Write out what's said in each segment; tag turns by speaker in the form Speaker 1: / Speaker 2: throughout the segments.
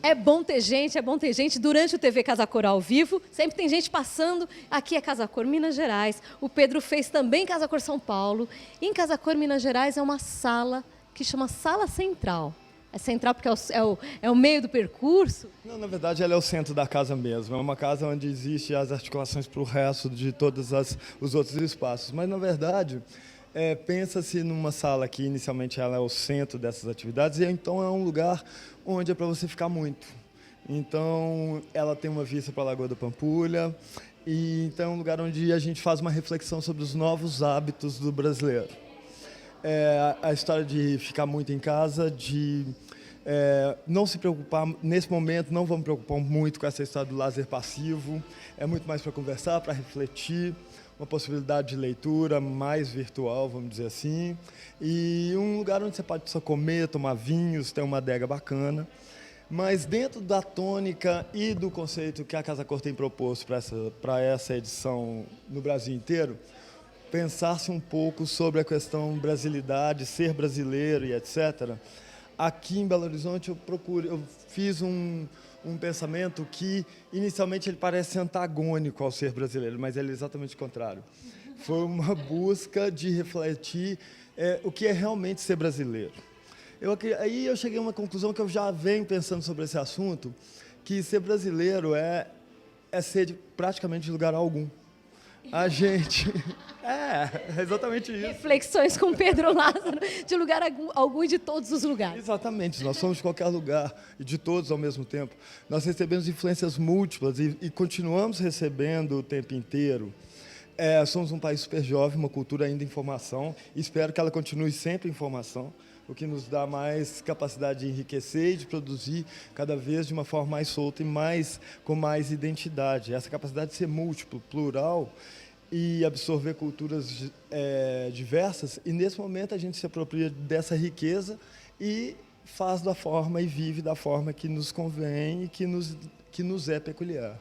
Speaker 1: É bom ter gente. Durante o TV Casa Cor ao vivo, sempre tem gente passando. Aqui é Casa Cor Minas Gerais. O Pedro fez também Casa Cor São Paulo. Em Casa Cor Minas Gerais é uma sala que chama Sala Central. É central porque é o meio do percurso?
Speaker 2: Não, na verdade, ela é o centro da casa mesmo. É uma casa onde existem as articulações para o resto de todos os outros espaços. Mas, na verdade, pensa-se numa sala que inicialmente ela é o centro dessas atividades, e então é um lugar onde é para você ficar muito. Então, ela tem uma vista para a Lagoa da Pampulha, e então é um lugar onde a gente faz uma reflexão sobre os novos hábitos do brasileiro. A história de ficar muito em casa, de não se preocupar, nesse momento não vamos preocupar muito com essa história do lazer passivo, é muito mais para conversar, para refletir, uma possibilidade de leitura mais virtual, vamos dizer assim, e um lugar onde você pode só comer, tomar vinhos, ter uma adega bacana, mas dentro da tônica e do conceito que a Casa Cor tem proposto para essa edição no Brasil inteiro, pensar-se um pouco sobre a questão brasilidade, ser brasileiro e etc. Aqui em Belo Horizonte eu fiz um pensamento que inicialmente ele parece antagônico ao ser brasileiro, mas ele é exatamente o contrário. Foi uma busca de refletir o que é realmente ser brasileiro. Aí eu cheguei a uma conclusão que eu já venho pensando sobre esse assunto, que ser brasileiro é ser praticamente de lugar algum. A gente... É exatamente isso.
Speaker 1: Reflexões com Pedro Lázaro, de lugar algum e de todos os lugares.
Speaker 2: Exatamente, nós somos de qualquer lugar e de todos ao mesmo tempo. Nós recebemos influências múltiplas e continuamos recebendo o tempo inteiro. Somos um país super jovem, uma cultura ainda em formação, e espero que ela continue sempre em formação, o que nos dá mais capacidade de enriquecer e de produzir cada vez de uma forma mais solta e com mais identidade. Essa capacidade de ser múltiplo, plural e absorver culturas diversas, e nesse momento a gente se apropria dessa riqueza e faz da forma e vive da forma que nos convém e que nos é peculiar.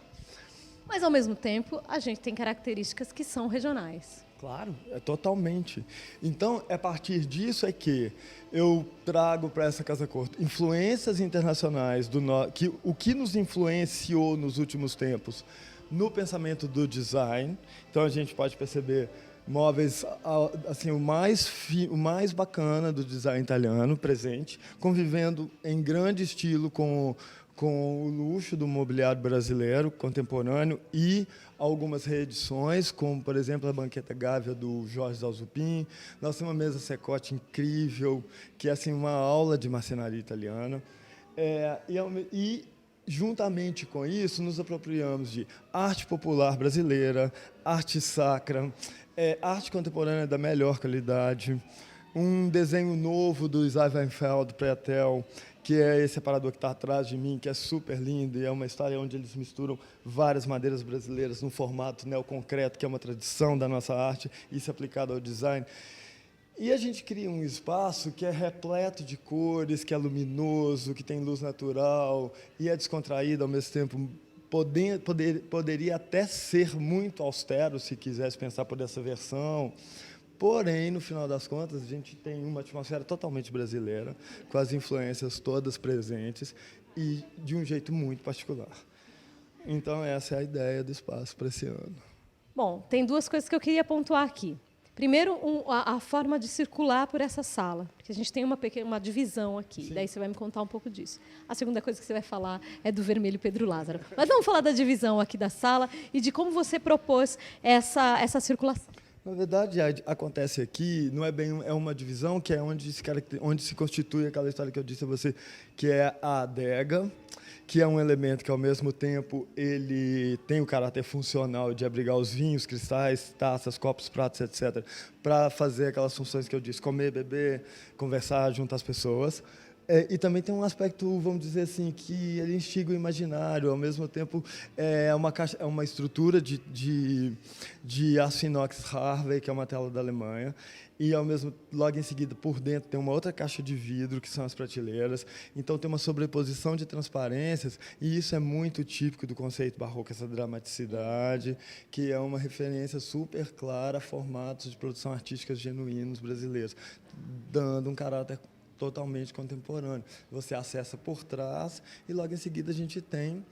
Speaker 1: Mas, ao mesmo tempo, a gente tem características que são regionais.
Speaker 2: Claro, totalmente. Então, a partir disso que eu trago para essa Casa Cor influências internacionais, o que nos influenciou nos últimos tempos no pensamento do design. Então, a gente pode perceber móveis, assim, o mais bacana do design italiano presente, convivendo em grande estilo com o luxo do mobiliário brasileiro contemporâneo e algumas reedições, como, por exemplo, a banqueta Gávea do Jorge Zalzupin. Nós temos uma mesa Secote incrível, que é assim, uma aula de marcenaria italiana. Juntamente com isso, nos apropriamos de arte popular brasileira, arte sacra, arte contemporânea da melhor qualidade, um desenho novo do Isai Weinfeld Pretel, que é esse aparador que está atrás de mim, que é super lindo, e é uma história onde eles misturam várias madeiras brasileiras num formato neoconcreto, que é uma tradição da nossa arte, isso aplicado ao design. E a gente cria um espaço que é repleto de cores, que é luminoso, que tem luz natural e é descontraído ao mesmo tempo. Poderia até ser muito austero, se quisesse pensar por essa versão. Porém, no final das contas, a gente tem uma atmosfera totalmente brasileira, com as influências todas presentes e de um jeito muito particular. Então, essa é a ideia do espaço para esse ano.
Speaker 1: Bom, tem duas coisas que eu queria pontuar aqui. Primeiro, a forma de circular por essa sala, porque a gente tem uma divisão aqui, daí você vai me contar um pouco disso. A segunda coisa que você vai falar é do Vermelho Pedro Lázaro. Mas vamos falar da divisão aqui da sala e de como você propôs essa circulação.
Speaker 2: Na verdade, acontece aqui, não é bem uma divisão, que é onde se constitui aquela história que eu disse a você, que é a adega, que é um elemento que, ao mesmo tempo, ele tem o caráter funcional de abrigar os vinhos, cristais, taças, copos, pratos, etc., para fazer aquelas funções que eu disse, comer, beber, conversar junto às pessoas. E também tem um aspecto, vamos dizer assim, que ele instiga o imaginário, ao mesmo tempo é uma estrutura de aço inox Harvey, que é uma tela da Alemanha, e logo em seguida, por dentro, tem uma outra caixa de vidro, que são as prateleiras. Então, tem uma sobreposição de transparências, e isso é muito típico do conceito barroco, essa dramaticidade, que é uma referência super clara a formatos de produção artística genuínos brasileiros, dando um caráter totalmente contemporâneo. Você acessa por trás e logo em seguida a gente tem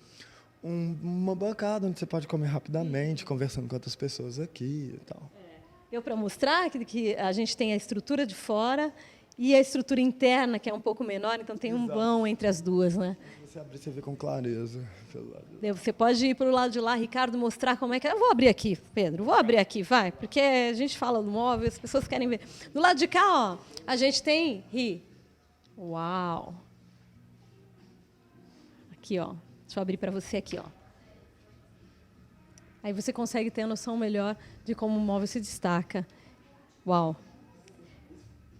Speaker 2: uma bancada onde você pode comer rapidamente, conversando com outras pessoas aqui e tal.
Speaker 1: Deu para mostrar que a gente tem a estrutura de fora e a estrutura interna, que é um pouco menor, então tem um vão entre as duas, né?
Speaker 2: Você abrir, você vê com clareza.
Speaker 1: Você pode ir para o lado de lá, Ricardo, mostrar como é que é. Eu vou abrir aqui, Pedro, vou abrir aqui, vai, porque a gente fala do móvel, as pessoas querem ver. Do lado de cá, ó, a gente tem Uau! Aqui, ó. Deixa eu abrir para você aqui, ó. Aí você consegue ter a noção melhor de como o móvel se destaca. Uau!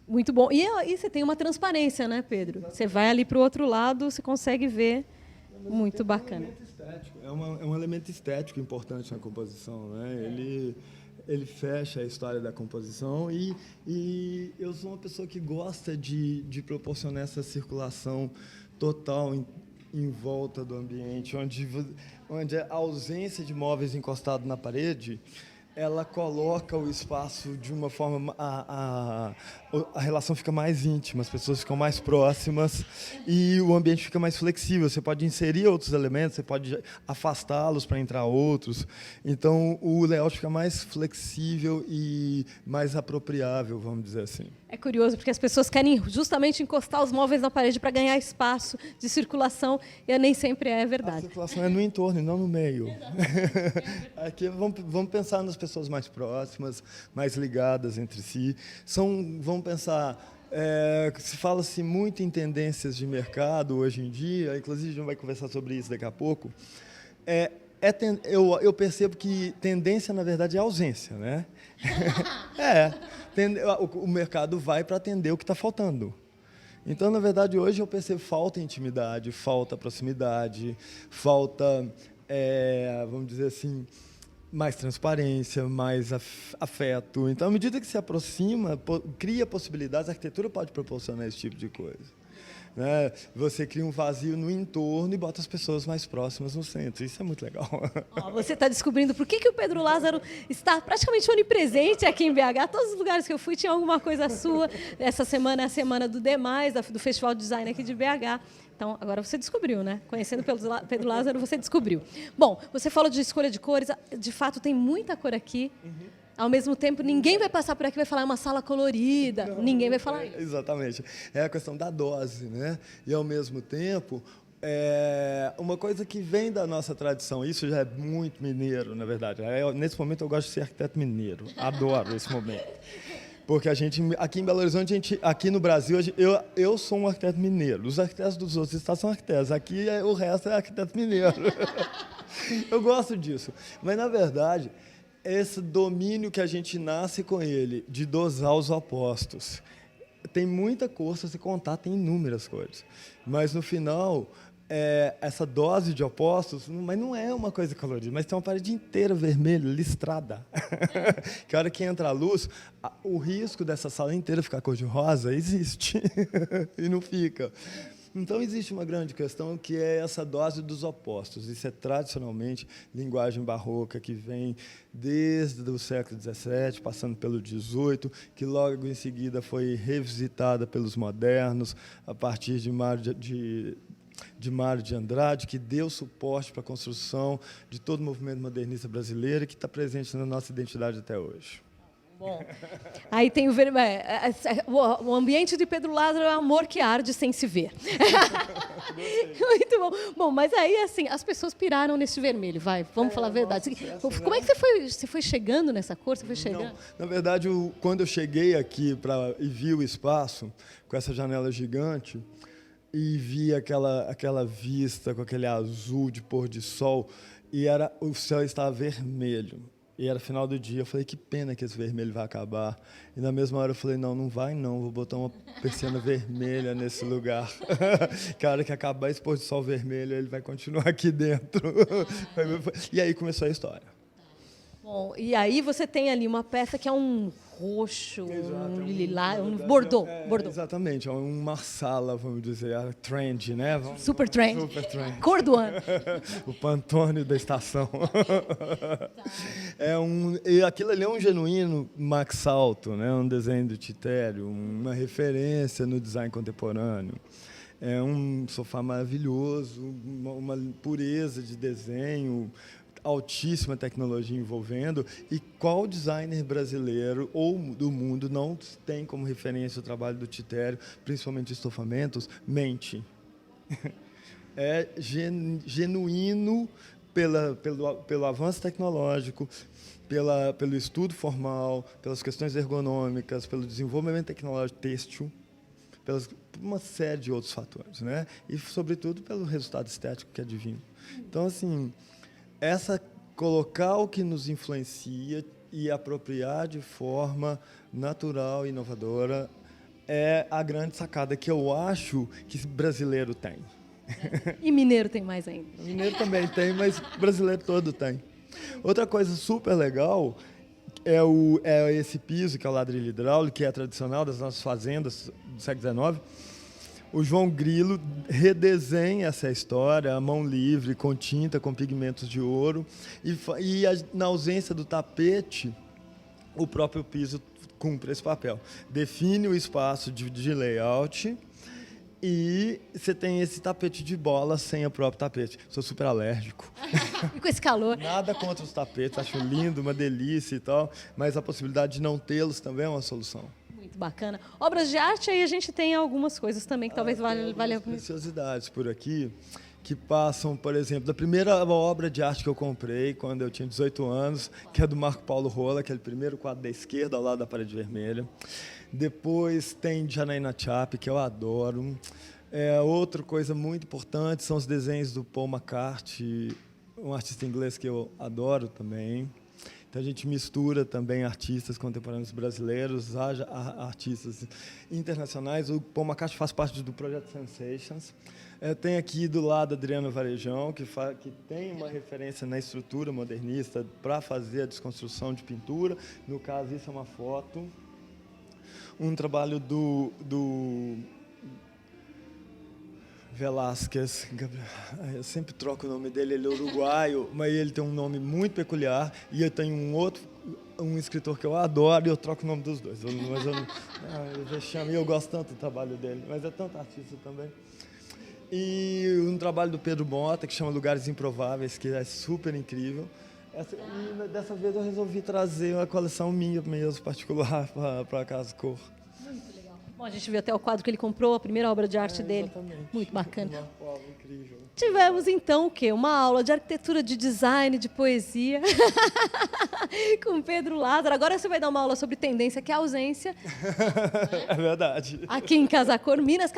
Speaker 1: Muito bom. E você tem uma transparência, né, Pedro? Você vai ali para o outro lado, você consegue ver. Muito bacana.
Speaker 2: É um elemento estético importante na composição, né? Ele fecha a história da composição e eu sou uma pessoa que gosta de proporcionar essa circulação total em volta do ambiente, onde a ausência de móveis encostados na parede, ela coloca o espaço de uma forma... A relação fica mais íntima, as pessoas ficam mais próximas e o ambiente fica mais flexível. Você pode inserir outros elementos, você pode afastá-los para entrar outros. Então, o layout fica mais flexível e mais apropriável, vamos dizer assim.
Speaker 1: É curioso, porque as pessoas querem justamente encostar os móveis na parede para ganhar espaço de circulação, e nem sempre é verdade.
Speaker 2: A circulação é no entorno e não no meio. Aqui vamos pensar nas pessoas mais próximas, mais ligadas entre si. Vamos pensar, se fala-se muito em tendências de mercado hoje em dia, inclusive a gente vai conversar sobre isso daqui a pouco. Eu percebo que tendência, na verdade, é ausência, né? O mercado vai para atender o que está faltando. Então, na verdade, hoje eu percebo falta intimidade, falta proximidade, falta, vamos dizer assim, mais transparência, mais afeto. Então, à medida que se aproxima, cria possibilidades, a arquitetura pode proporcionar esse tipo de coisa. Né? Você cria um vazio no entorno e bota as pessoas mais próximas no centro. Isso é muito legal.
Speaker 1: Você está descobrindo por que o Pedro Lázaro está praticamente onipresente aqui em BH. Todos os lugares que eu fui tinha alguma coisa sua. Essa semana é a semana do Demais, do Festival de Design aqui de BH. Então, agora você descobriu, né? Conhecendo Pedro Lázaro, você descobriu. Bom, você falou de escolha de cores. De fato, tem muita cor aqui. Ao mesmo tempo, ninguém vai passar por aqui e vai falar é uma sala colorida. Não, ninguém vai falar isso.
Speaker 2: Exatamente. É a questão da dose, né? E, ao mesmo tempo, uma coisa que vem da nossa tradição, isso já é muito mineiro, na verdade. Nesse momento, eu gosto de ser arquiteto mineiro. Adoro esse momento. Porque a gente, aqui em Belo Horizonte, aqui no Brasil, eu sou um arquiteto mineiro. Os arquitetos dos outros estados são arquitetos. Aqui, o resto é arquiteto mineiro. Eu gosto disso. Mas, na verdade, esse domínio que a gente nasce com ele, de dosar os opostos. Tem muita cor, se você contar, tem inúmeras cores. Mas, no final, essa dose de opostos, mas não é uma coisa colorida, mas tem uma parede inteira vermelha, listrada. Que a hora que entra a luz, o risco dessa sala inteira ficar cor-de-rosa existe. E não fica. Então, existe uma grande questão que é essa dose dos opostos. Isso é tradicionalmente linguagem barroca que vem desde o século XVII, passando pelo XVIII, que logo em seguida foi revisitada pelos modernos, a partir de Mário de Andrade, que deu suporte para a construção de todo o movimento modernista brasileiro e que está presente na nossa identidade até hoje.
Speaker 1: Bom, aí tem o ambiente de Pedro Lázaro é amor que arde sem se ver. Muito bom. Bom, mas aí, assim, as pessoas piraram nesse vermelho, vamos falar a verdade. Como é que você foi chegando nessa cor? Você foi chegando?
Speaker 2: Não, na verdade, quando eu cheguei aqui e vi o espaço, com essa janela gigante, e vi aquela vista com aquele azul de pôr de sol, e o céu estava vermelho. E era final do dia, eu falei, que pena que esse vermelho vai acabar. E na mesma hora eu falei, não vai não, vou botar uma persiana vermelha nesse lugar. Que a hora que acabar esse pôr de sol vermelho, ele vai continuar aqui dentro. E aí começou a história.
Speaker 1: Bom, e aí você tem ali uma peça que é um roxo,
Speaker 2: Exato,
Speaker 1: um
Speaker 2: na
Speaker 1: lilás, um
Speaker 2: verdade,
Speaker 1: Bordeaux.
Speaker 2: é,
Speaker 1: Bordeaux.
Speaker 2: Exatamente, é uma sala, vamos dizer, a trend, né?
Speaker 1: Super trend.
Speaker 2: Super trend.
Speaker 1: Cor do ano.
Speaker 2: O Pantone da estação. E aquilo ali é um genuíno Max Salto, né? Um desenho do Titério, uma referência no design contemporâneo. É um sofá maravilhoso, uma pureza de desenho, altíssima tecnologia envolvendo. E qual designer brasileiro ou do mundo não tem como referência o trabalho do Titério, principalmente estofamentos? Mente. É genuíno pelo avanço tecnológico, pelo estudo formal, pelas questões ergonômicas, pelo desenvolvimento tecnológico têxtil, por uma série de outros fatores, né? E, sobretudo, pelo resultado estético que é divino. Então, assim, colocar o que nos influencia e apropriar de forma natural e inovadora é a grande sacada que eu acho que brasileiro tem.
Speaker 1: E mineiro tem mais ainda.
Speaker 2: O mineiro também tem, mas o brasileiro todo tem. Outra coisa super legal é esse piso, que é o ladrilho hidráulico, que é tradicional das nossas fazendas do século XIX. O João Grilo redesenha essa história à mão livre, com tinta, com pigmentos de ouro. Na ausência do tapete, o próprio piso cumpre esse papel. Define o espaço de layout. E você tem esse tapete de bola sem o próprio tapete. Sou super alérgico.
Speaker 1: E com esse calor.
Speaker 2: Nada contra os tapetes, acho lindo, uma delícia e tal, mas a possibilidade de não tê-los também é uma solução.
Speaker 1: Muito bacana. Obras de arte, aí a gente tem algumas coisas também que talvez valha a pena.
Speaker 2: Preciosidades por aqui que passam, por exemplo, da primeira obra de arte que eu comprei quando eu tinha 18 anos, que é do Marco Paulo Rola, aquele primeiro quadro da esquerda, ao lado da parede vermelha. Depois tem Janaína Chape, que eu adoro. Outra coisa muito importante são os desenhos do Paul McCartney, um artista inglês que eu adoro também. Então a gente mistura também artistas contemporâneos brasileiros, artistas internacionais. O Paul McCartney faz parte do projeto Sensations. Tem aqui do lado Adriano Varejão, que tem uma referência na estrutura modernista para fazer a desconstrução de pintura. No caso, isso é uma foto. Um trabalho do Velázquez, eu sempre troco o nome dele, ele é uruguaio, mas ele tem um nome muito peculiar, e eu tenho um escritor que eu adoro, e eu troco o nome dos dois, eu gosto tanto do trabalho dele, mas é tanto artista também. E um trabalho do Pedro Mota, que chama Lugares Improváveis, que é super incrível. E dessa vez eu resolvi trazer uma coleção minha mesmo, particular, para a Casa Cor.
Speaker 1: Muito legal. Bom, a gente viu até o quadro que ele comprou, a primeira obra de arte dele.
Speaker 2: Exatamente.
Speaker 1: Muito bacana.
Speaker 2: Uma obra incrível.
Speaker 1: Tivemos, então, o quê? Uma aula de arquitetura, de design, de poesia, com Pedro Lázaro. Agora você vai dar uma aula sobre tendência, que é a ausência.
Speaker 2: É verdade.
Speaker 1: Aqui em Casa Cor Minas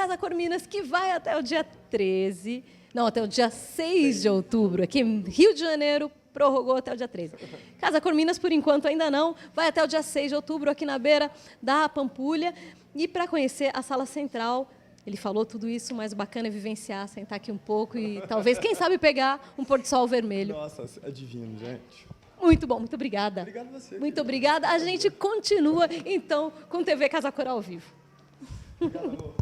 Speaker 1: que vai até o dia 13, não, até o dia 6 de outubro, aqui em Rio de Janeiro, prorrogou até o dia 13. Casa Cor Minas, por enquanto, ainda não, vai até o dia 6 de outubro, aqui na beira da Pampulha. E para conhecer a Sala Central, ele falou tudo isso, mas o bacana é vivenciar, sentar aqui um pouco e talvez, quem sabe, pegar um pôr do sol vermelho.
Speaker 2: Nossa, é divino, gente.
Speaker 1: Muito bom, muito obrigada.
Speaker 2: Obrigado a você.
Speaker 1: Muito obrigada. A gente continua, então, com TV Casa Cor ao vivo.
Speaker 2: Obrigado, amor.